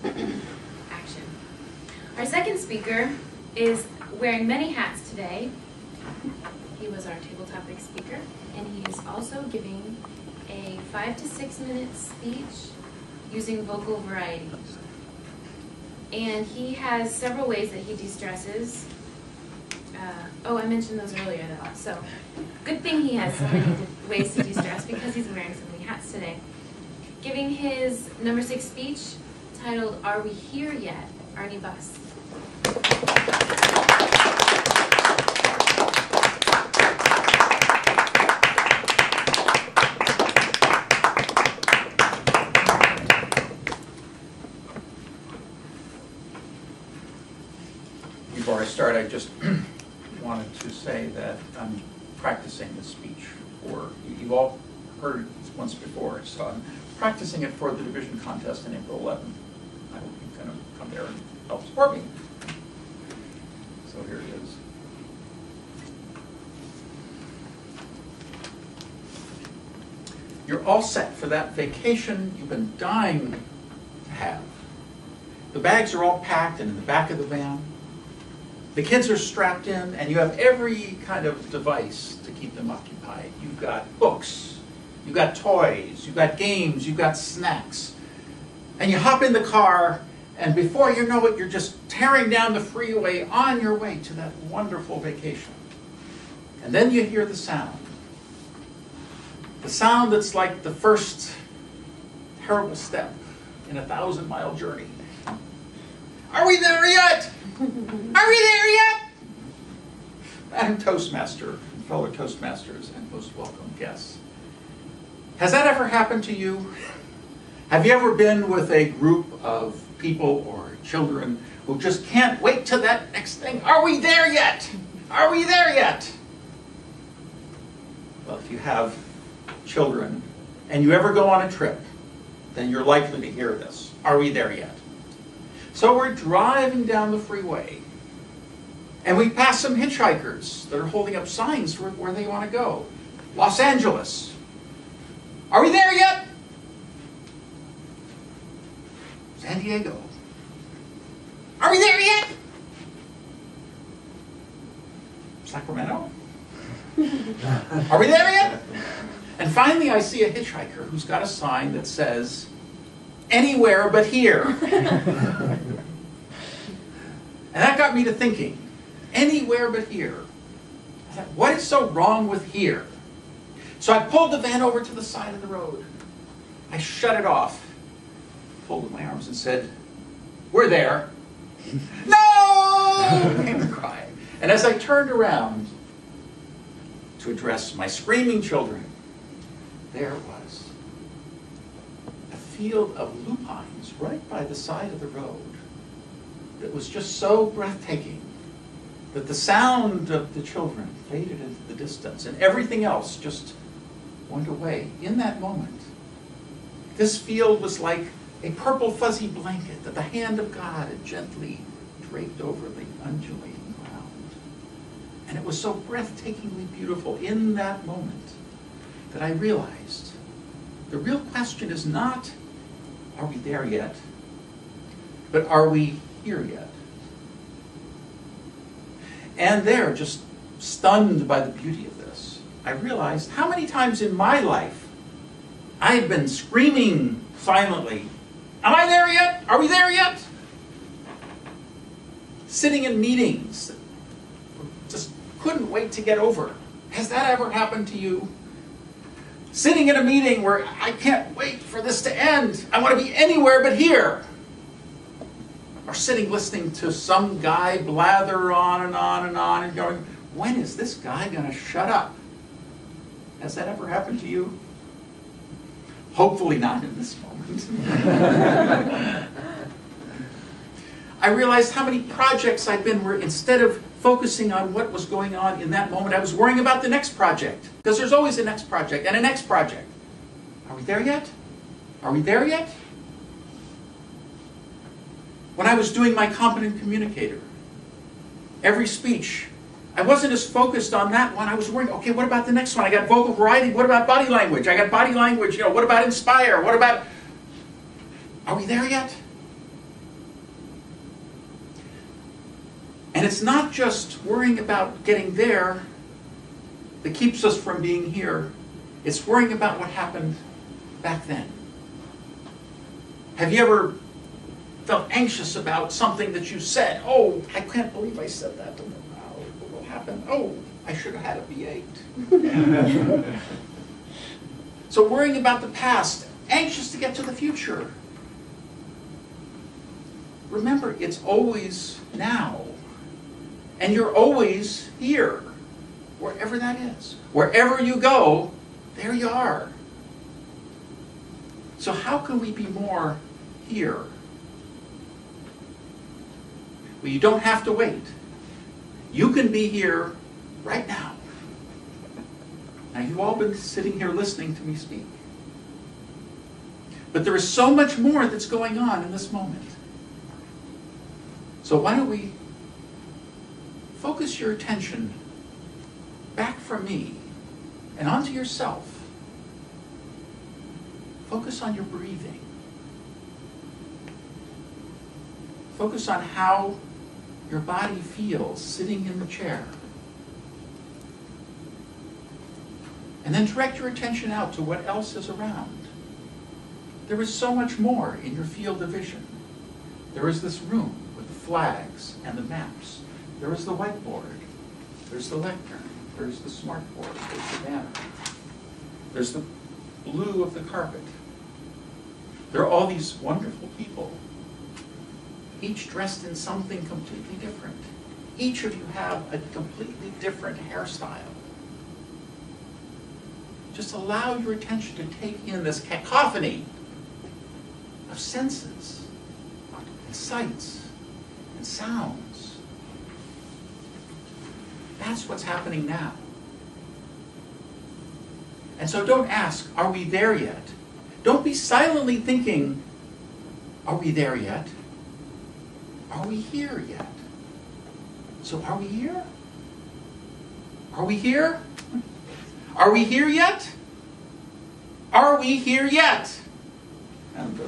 Action. Our second speaker is wearing many hats today. He was our table topic speaker, and he is also giving a 5 to 6 minute speech using vocal varieties. And he has several ways that he de-stresses. Oh, I mentioned those earlier though. So, good thing he has so many ways to de-stress because he's wearing so many hats today. Giving his number 6 speech titled, "Are We Here Yet?" Arnie Buss. Before I start, I just wanted to say that I'm practicing this speech for, you've all heard it once before, so I'm practicing it for the division contest in April 11th. I hope you can come there and help support me. So here it is. You're all set for that vacation you've been dying to have. The bags are all packed and in the back of the van. The kids are strapped in, and you have every kind of device to keep them occupied. You've got books, you've got toys, you've got games, you've got snacks. And you hop in the car, and before you know it, you're just tearing down the freeway on your way to that wonderful vacation. And then you hear the sound. The sound that's like the first terrible step in a 1,000-mile journey. Are we there yet? Are we there yet? Madam Toastmaster, fellow Toastmasters, and most welcome guests. Has that ever happened to you? Have you ever been with a group of people or children who just can't wait to that next thing? Are we there yet? Are we there yet? Well, if you have children and you ever go on a trip, then you're likely to hear this. Are we there yet? So we're driving down the freeway, and we pass some hitchhikers that are holding up signs for where they want to go. Los Angeles. Are we there yet? San Diego. Are we there yet? Sacramento. Are we there yet? And finally I see a hitchhiker who's got a sign that says, "Anywhere but here." And that got me to thinking, anywhere but here. I thought, what is so wrong with here? So I pulled the van over to the side of the road. I shut it off, folded my arms and said, "We're there." "No!" came the cry. And as I turned around to address my screaming children, there it was. A field of lupines right by the side of the road that was just so breathtaking that the sound of the children faded into the distance and everything else just went away in that moment. This field was like a purple fuzzy blanket that the hand of God had gently draped over the undulating ground. And it was so breathtakingly beautiful in that moment that I realized the real question is not, are we there yet? But are we here yet? And there, just stunned by the beauty of this, I realized how many times in my life I had been screaming silently, "Am I there yet? Are we there yet?" Sitting in meetings that just couldn't wait to get over. Has that ever happened to you? Sitting in a meeting where I can't wait for this to end. I want to be anywhere but here. Or sitting listening to some guy blather on and on and on and going, when is this guy going to shut up? Has that ever happened to you? Hopefully not in this moment. I realized how many projects I'd been where instead of focusing on what was going on in that moment, I was worrying about the next project. Because there's always a next project and a next project. Are we there yet? Are we there yet? When I was doing my competent communicator, every speech, I wasn't as focused on that one. I was worrying, okay, what about the next one? I got vocal variety. What about body language? I got body language. What about inspire? What about... Are we there yet? And it's not just worrying about getting there that keeps us from being here. It's worrying about what happened back then. Have you ever felt anxious about something that you said? Oh, I can't believe I said that. What will happen? Oh, I should have had a B8. So worrying about the past, anxious to get to the future. Remember, it's always now. And you're always here, wherever that is. Wherever you go, there you are. So how can we be more here? Well, you don't have to wait. You can be here right now. Now, you've all been sitting here listening to me speak. But there is so much more that's going on in this moment. So why don't we focus your attention back from me and onto yourself. Focus on your breathing. Focus on how your body feels sitting in the chair. And then direct your attention out to what else is around. There is so much more in your field of vision. There is this room with the flags and the maps. There is the whiteboard. There's the lectern. There's the smartboard. There's the banner. There's the blue of the carpet. There are all these wonderful people, each dressed in something completely different. Each of you have a completely different hairstyle. Just allow your attention to take in this cacophony of senses and sights and sounds. That's what's happening now. And so don't ask, are we there yet? Don't be silently thinking, are we there yet? Are we here yet? So are we here? Are we here? Are we here yet? Are we here yet? And